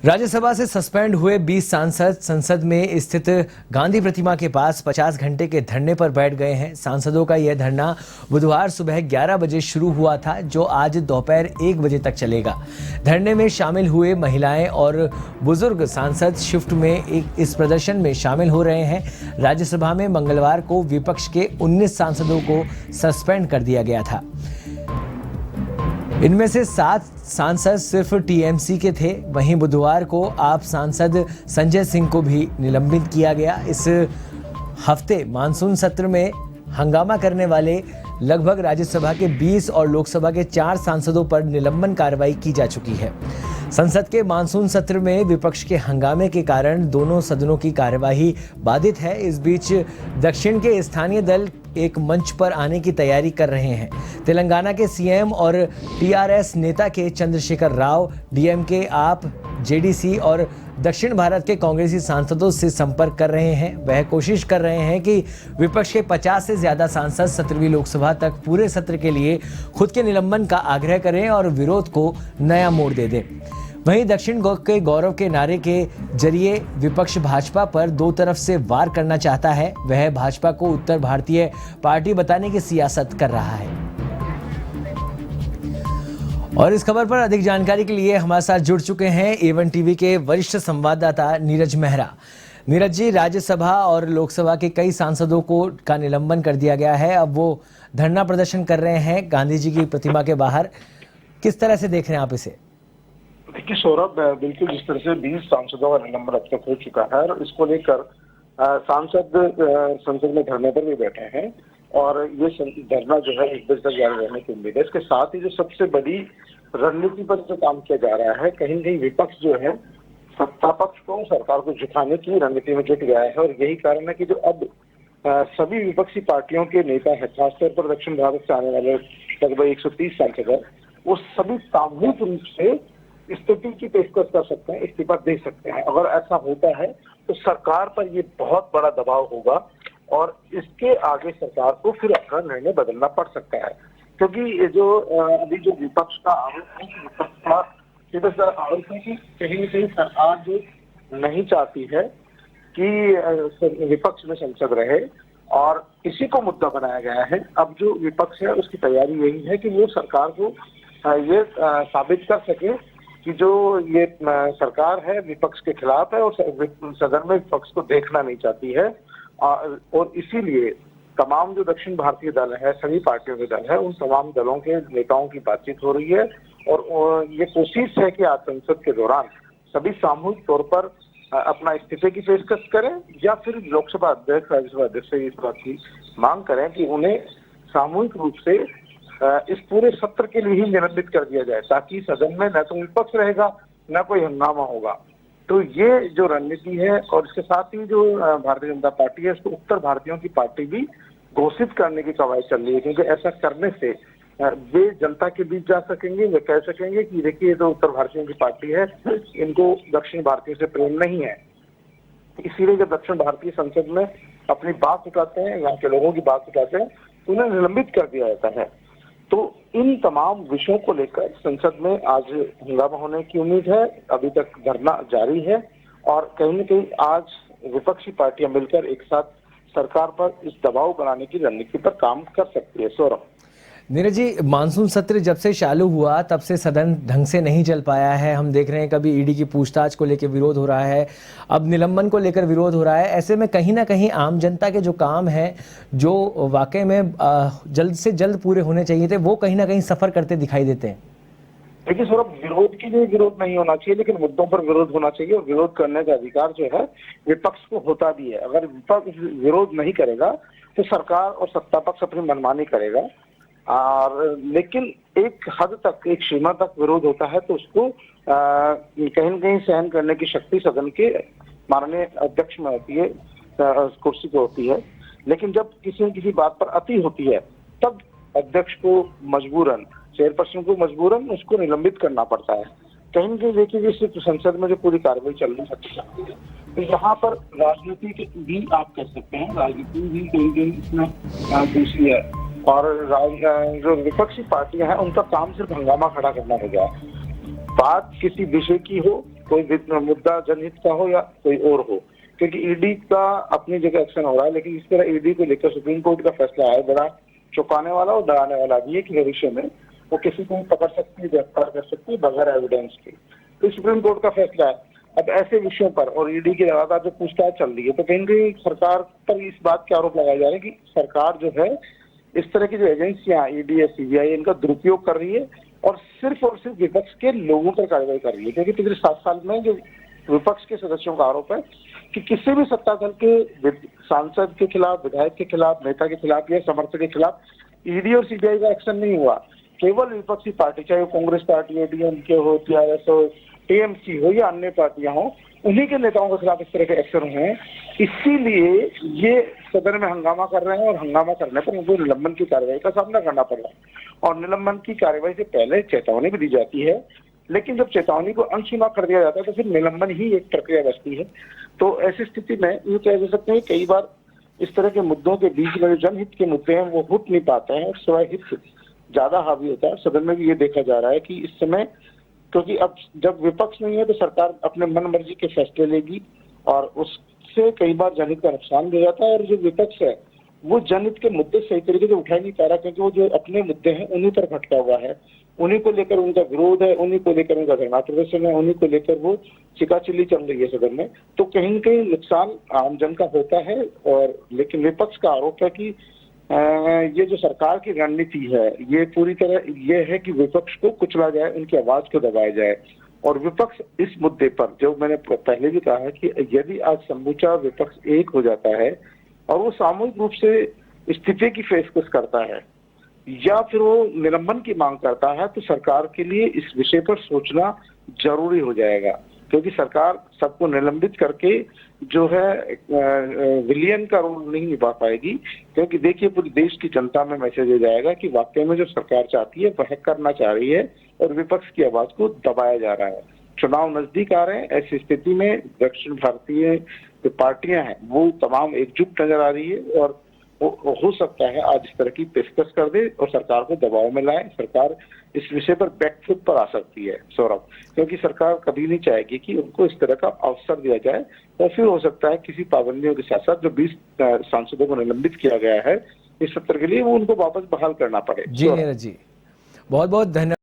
राज्यसभा से सस्पेंड हुए 20 सांसद संसद में स्थित गांधी प्रतिमा के पास 50 घंटे के धरने पर बैठ गए हैं। सांसदों का यह धरना बुधवार सुबह 11 बजे शुरू हुआ था, जो आज दोपहर 1 बजे तक चलेगा। धरने में शामिल हुए महिलाएं और बुजुर्ग सांसद शिफ्ट में इस प्रदर्शन में शामिल हो रहे हैं। राज्यसभा में मंगलवार को विपक्ष के 19 सांसदों को सस्पेंड कर दिया गया था। इनमें से 7 सांसद सिर्फ टीएमसी के थे। वहीं बुधवार को आप सांसद संजय सिंह को भी निलंबित किया गया। इस हफ्ते मानसून सत्र में हंगामा करने वाले लगभग राज्यसभा के 20 और लोकसभा के 4 सांसदों पर निलंबन कार्रवाई की जा चुकी है। संसद के मानसून सत्र में विपक्ष के हंगामे के कारण दोनों सदनों की कार्यवाही बाधित है। इस बीच दक्षिण के स्थानीय दल एक मंच पर आने की तैयारी कर रहे हैं। तेलंगाना के सीएम और टीआरएस नेता के चंद्रशेखर राव डीएमके, आप, जेडीसी और दक्षिण भारत के कांग्रेसी सांसदों से संपर्क कर रहे हैं। वह कोशिश कर रहे हैं कि विपक्ष के 50 से ज्यादा सांसद 17वीं लोकसभा तक पूरे सत्र के लिए खुद के निलंबन का आग्रह करें और विरोध को नया मोड़ दे दें। वहीं दक्षिण के गौरव के नारे के जरिए विपक्ष भाजपा पर दो तरफ से वार करना चाहता है। वह भाजपा को उत्तर भारतीय पार्टी बताने की सियासत कर रहा है। और इस खबर पर अधिक जानकारी के लिए हमारे साथ जुड़ चुके हैं A1 टीवी के वरिष्ठ संवाददाता नीरज मेहरा। नीरज जी, राज्यसभा और लोकसभा के कई सांसदों का निलंबन कर दिया गया है। अब वो धरना प्रदर्शन कर रहे हैं गांधी जी की प्रतिमा के बाहर। किस तरह से देख रहे हैं आप इसे? देखिए सौरभ, बिल्कुल जिस तरह से 20 सांसदों का निलंबन अब तक हो चुका है और इसको लेकर सांसद संसद में धरने पर भी बैठे हैं और ये धरना जो है 1 बजे तक जारी रहने की उम्मीद है। इसके साथ ही जो सबसे बड़ी रणनीति पर जो काम किया जा रहा है, कहीं न कहीं विपक्ष जो है सत्ता पक्ष को, सरकार को झुकाने की रणनीति में जुट गया है और यही कारण है कि जो अब सभी विपक्षी पार्टियों के नेता है, खासतौर पर दक्षिण भारत से आने वाले लगभग 130 सांसद है, वो सभी सामूहिक रूप से स्थिति की पेशकश कर सकते हैं, इस्तीफा दे सकते हैं। अगर ऐसा होता है तो सरकार पर ये बहुत बड़ा दबाव होगा और इसके आगे सरकार को फिर अपना निर्णय बदलना पड़ सकता है, क्योंकि ये जो अभी जो विपक्ष का आरोप है, विपक्ष का सीधा आरोप है कि कहीं न कहीं सरकार जो नहीं चाहती है कि विपक्ष में संसद रहे और इसी को मुद्दा बनाया गया है। अब जो विपक्ष है उसकी तैयारी यही है कि वो सरकार को ये साबित कर सके कि जो ये सरकार है विपक्ष के खिलाफ है और सदन में विपक्ष को देखना नहीं चाहती है। और इसीलिए तमाम जो दक्षिण भारतीय दल है, सभी पार्टियों के दल है, उन तमाम दलों के नेताओं की बातचीत हो रही है और ये कोशिश है कि आज संसद के दौरान सभी सामूहिक तौर पर अपना इस्तीफे की पेशकश करें या फिर लोकसभा अध्यक्ष, राज्यसभा अध्यक्ष से इस बात की मांग करें कि उन्हें सामूहिक रूप से इस पूरे सत्र के लिए ही निलंबित कर दिया जाए, ताकि सदन में न तो विपक्ष रहेगा न कोई हंगामा होगा। तो ये जो रणनीति है और इसके साथ ही जो भारतीय जनता पार्टी है, इसको उत्तर भारतीयों की पार्टी भी घोषित करने की कवायद चल रही है, क्योंकि ऐसा करने से वे जनता के बीच जा सकेंगे, वे कह सकेंगे कि देखिए ये तो उत्तर भारतीयों की पार्टी है, इनको दक्षिण भारतीयों से प्रेम नहीं है। इसीलिए जब दक्षिण भारतीय संसद में अपनी बात उठाते हैं, यहाँ के लोगों की बात उठाते हैं, तो उन्हें निलंबित कर दिया जाता है। तो इन तमाम विषयों को लेकर संसद में आज हंगामा होने की उम्मीद है। अभी तक धरना जारी है और कहीं न कहीं आज विपक्षी पार्टियां मिलकर एक साथ सरकार पर इस दबाव बनाने की रणनीति पर काम कर सकती है। सौरभ, नीरज जी, मानसून सत्र जब से चालू हुआ तब से सदन ढंग से नहीं चल पाया है। हम देख रहे हैं कभी ईडी की पूछताछ को लेकर विरोध हो रहा है, अब निलंबन को लेकर विरोध हो रहा है। ऐसे में कहीं ना कहीं आम जनता के जो काम है, जो वाकई में जल्द से जल्द पूरे होने चाहिए थे, वो कहीं ना कहीं सफर करते दिखाई देते हैं। देखिए सौरभ, विरोध के लिए विरोध नहीं होना चाहिए, लेकिन मुद्दों पर विरोध होना चाहिए और विरोध करने का अधिकार जो है विपक्ष को होता भी है। अगर विपक्ष विरोध नहीं करेगा तो सरकार और सत्ता पक्ष अपनी मनमानी करेगा और लेकिन एक हद तक, एक सीमा तक विरोध होता है तो उसको कहीं न कहीं सहन करने की शक्ति सदन के माननीय अध्यक्ष में होती है, कुर्सी पे होती है। लेकिन जब किसी न किसी बात पर अति होती है तब अध्यक्ष को मजबूरन, चेयरपर्सन को मजबूरन उसको निलंबित करना पड़ता है। कहीं न कहीं देखिए सिर्फ संसद में जो पूरी कार्रवाई चल रही है तो यहाँ पर राजनीति भी आप कह सकते हैं, राजनीति भी कहीं कहीं इसमें दूसरी है और जो विपक्षी पार्टियां हैं उनका काम सिर्फ हंगामा खड़ा करना हो गया। बात किसी विषय की हो कोई मुद्दा जनहित का हो या कोई और हो, क्योंकि ईडी का अपनी जगह एक्शन हो रहा है, लेकिन इस तरह ईडी को लेकर सुप्रीम कोर्ट का फैसला है बड़ा चौंकाने वाला और डराने वाला भी है कि भविष्य में वो किसी को पकड़ सकती है, गिरफ्तार कर सकती है बगैर एविडेंस के। तो सुप्रीम कोर्ट का फैसला है। अब ऐसे विषयों पर और ईडी की लगातार जो पूछताछ चल रही है, तो कहीं ना कहीं सरकार पर इस बात के आरोप लगाए जा रहे हैं कि सरकार जो है इस तरह की जो एजेंसियां ईडी या सीबीआई इनका दुरुपयोग कर रही है और सिर्फ विपक्ष के लोगों पर कार्रवाई कर रही है। क्योंकि पिछले 7 साल में जो विपक्ष के सदस्यों का आरोप है कि किसी भी सत्ता दल के सांसद के खिलाफ, विधायक के खिलाफ, नेता के खिलाफ या समर्थक के खिलाफ ईडी और सीबीआई का एक्शन नहीं हुआ। केवल विपक्षी पार्टी, चाहे वो कांग्रेस पार्टी हो, डीएमके हो, टीआरएस हो, टीएमसी हो या अन्य पार्टियां हो, उन्हीं के नेताओं के खिलाफ इस तरह के एक्शन हुए हैं। इसीलिए ये सदन में हंगामा कर रहे हैं और हंगामा करने पर उनको निलंबन की कार्रवाई का सामना करना पड़ रहा है। और निलंबन की कार्रवाई से पहले चेतावनी भी दी जाती है, लेकिन जब चेतावनी को अनसुना कर दिया जाता है तो फिर निलंबन ही एक प्रक्रिया बचती है। तो ऐसी स्थिति में ये कह जा सकते हैं कई बार इस तरह के मुद्दों के बीच में जो जनहित के मुद्दे हैं वो उठ नहीं पाते हैं और सिवाय हित ज्यादा हावी होता है। सदन में भी ये देखा जा रहा है कि इस समय, क्योंकि अब जब विपक्ष नहीं है तो सरकार अपने मन मर्जी के फैसले लेगी और उससे कई बार जनहित का नुकसान भी हो जाता है। और जो विपक्ष है वो जनहित के मुद्दे सही तरीके से उठा नहीं पा रहा, क्योंकि वो जो अपने मुद्दे हैं उन्हीं पर भटका हुआ है, उन्हीं को लेकर उनका विरोध है, उन्हीं को लेकर उनका धरना प्रदर्शन है, उन्हीं को लेकर वो चिकाचिल्ली चल रही है सदन में। तो कहीं न कहीं नुकसान आम जन का होता है। और लेकिन विपक्ष का आरोप है कि ये जो सरकार की रणनीति है ये पूरी तरह ये है कि विपक्ष को कुचला जाए, उनकी आवाज को दबाया जाए। और विपक्ष इस मुद्दे पर, जो मैंने पहले भी कहा है कि यदि आज समूचा विपक्ष एक हो जाता है और वो सामूहिक रूप से इस्तीफे की पेशकश करता है या फिर वो निलंबन की मांग करता है, तो सरकार के लिए इस विषय पर सोचना जरूरी हो जाएगा। क्योंकि सरकार सबको निलंबित करके जो है विलियन का रोल नहीं निभा पाएगी। क्योंकि देखिए पूरे देश की जनता में मैसेज हो जाएगा कि वाकई में जो सरकार चाहती है वह करना चाह रही है और विपक्ष की आवाज को दबाया जा रहा है। चुनाव नजदीक आ रहे हैं, ऐसी स्थिति में दक्षिण भारतीय जो पार्टियां हैं वो तमाम एकजुट नजर आ रही है और हो सकता है आज इस तरह की पेशकश कर दे और सरकार को दबाव में लाए। सरकार इस विषय पर बैकफुट पर आ सकती है सौरभ, क्योंकि सरकार कभी नहीं चाहेगी कि उनको इस तरह का अवसर दिया जाए। और फिर हो सकता है किसी पाबंदियों के साथ साथ जो 20 सांसदों को निलंबित किया गया है इस सत्र के लिए, वो उनको वापस बहाल करना पड़े। जी नीरज जी, बहुत बहुत धन्यवाद।